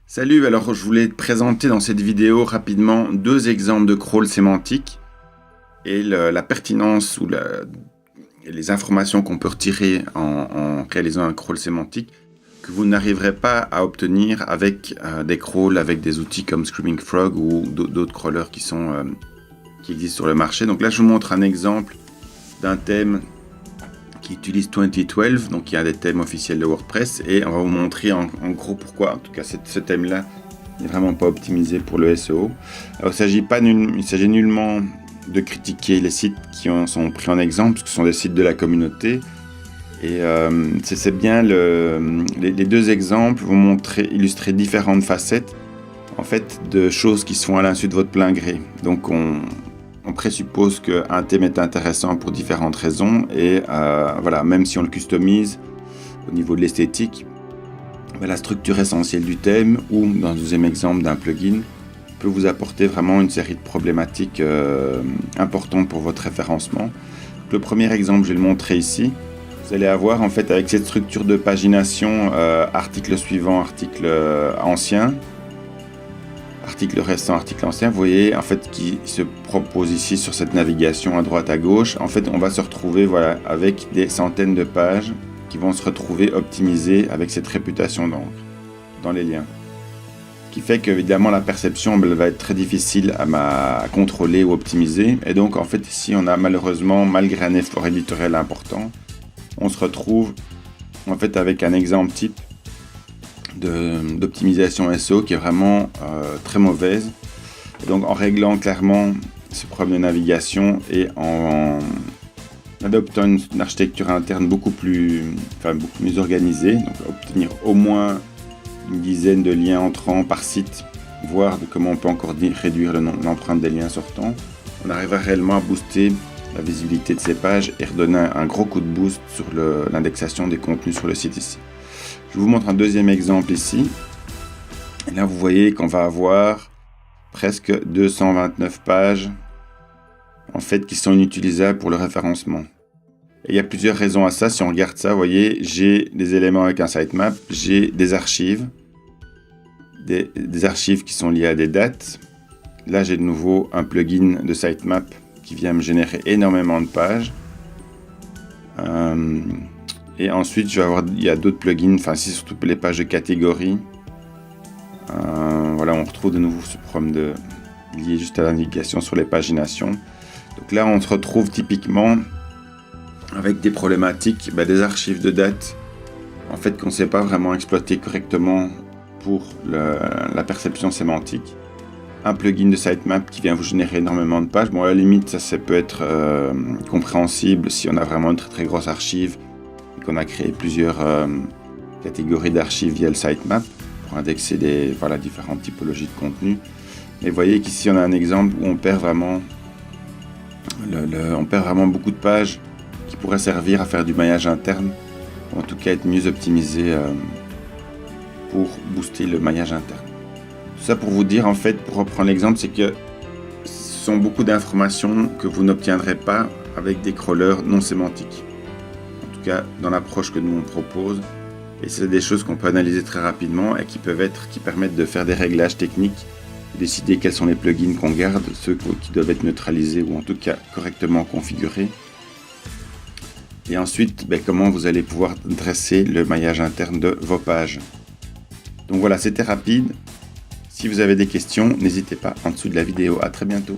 Salut, alors je voulais te présenter dans cette vidéo rapidement deux exemples de crawl sémantique et la pertinence et les informations qu'on peut retirer en réalisant un crawl sémantique que vous n'arriverez pas à obtenir avec des crawls, avec des outils comme Screaming Frog ou d'autres crawlers qui existent sur le marché. Donc là, je vous montre un exemple d'un thème qui utilise 2012, donc il y a des thèmes officiels de WordPress, et on va vous montrer en gros pourquoi, en tout cas ce thème-là n'est vraiment pas optimisé pour le SEO. Alors, il s'agit nullement de critiquer les sites qui sont pris en exemple, parce que ce sont des sites de la communauté, et c'est bien les deux exemples vont illustrer différentes facettes en fait de choses qui se font à l'insu de votre plein gré. Donc on présuppose qu'un thème est intéressant pour différentes raisons et voilà, même si on le customise au niveau de l'esthétique, la structure essentielle du thème ou dans le deuxième exemple d'un plugin peut vous apporter vraiment une série de problématiques importantes pour votre référencement. Le premier exemple, je vais le montrer ici. Vous allez avoir en fait avec cette structure de pagination article suivant, article ancien, article récent, article ancien, vous voyez en fait qui se propose ici sur cette navigation à droite à gauche. En fait, on va se retrouver voilà, avec des centaines de pages qui vont se retrouver optimisées avec cette réputation d'encre dans les liens. Ce qui fait qu'évidemment la perception elle va être très difficile à contrôler ou optimiser. Et donc en fait ici on a malheureusement, malgré un effort éditorial important, on se retrouve en fait avec un exemple type d'optimisation SEO qui est vraiment très mauvaise. Et donc en réglant clairement ce problème de navigation et en adoptant une architecture interne beaucoup plus organisée, donc obtenir au moins une dizaine de liens entrants par site, voir comment on peut encore réduire l'empreinte des liens sortants, on arrivera réellement à booster la visibilité de ces pages et redonner un gros coup de boost sur l'indexation des contenus sur le site ici. Je vous montre un deuxième exemple ici. Et là, vous voyez qu'on va avoir presque 229 pages en fait, qui sont inutilisables pour le référencement. Et il y a plusieurs raisons à ça. Si on regarde ça, vous voyez, j'ai des éléments avec un sitemap, j'ai des archives, des archives qui sont liées à des dates. Là, j'ai de nouveau un plugin de sitemap qui vient me générer énormément de pages. Et ensuite, il y a d'autres plugins, enfin, c'est surtout les pages de catégorie. Voilà, on retrouve de nouveau ce problème lié juste à la navigation sur les paginations. Donc là, on se retrouve typiquement avec des problématiques, des archives de dates, en fait, qu'on ne sait pas vraiment exploiter correctement pour la perception sémantique. Un plugin de sitemap qui vient vous générer énormément de pages. Bon, à la limite, ça peut être compréhensible si on a vraiment une très très grosse archive. On a créé plusieurs catégories d'archives via le sitemap pour indexer différentes typologies de contenu. Mais vous voyez qu'ici on a un exemple où on perd vraiment beaucoup de pages qui pourraient servir à faire du maillage interne, ou en tout cas être mieux optimisées pour booster le maillage interne. Tout ça pour vous dire en fait, pour reprendre l'exemple, c'est que ce sont beaucoup d'informations que vous n'obtiendrez pas avec des crawlers non sémantiques. Dans l'approche que nous on propose, et c'est des choses qu'on peut analyser très rapidement et qui permettent de faire des réglages techniques, décider quels sont les plugins qu'on garde, ceux qui doivent être neutralisés ou en tout cas correctement configurés, et ensuite comment vous allez pouvoir dresser le maillage interne de vos pages. Donc voilà, c'était rapide. Si vous avez des questions, n'hésitez pas en dessous de la vidéo. À très bientôt.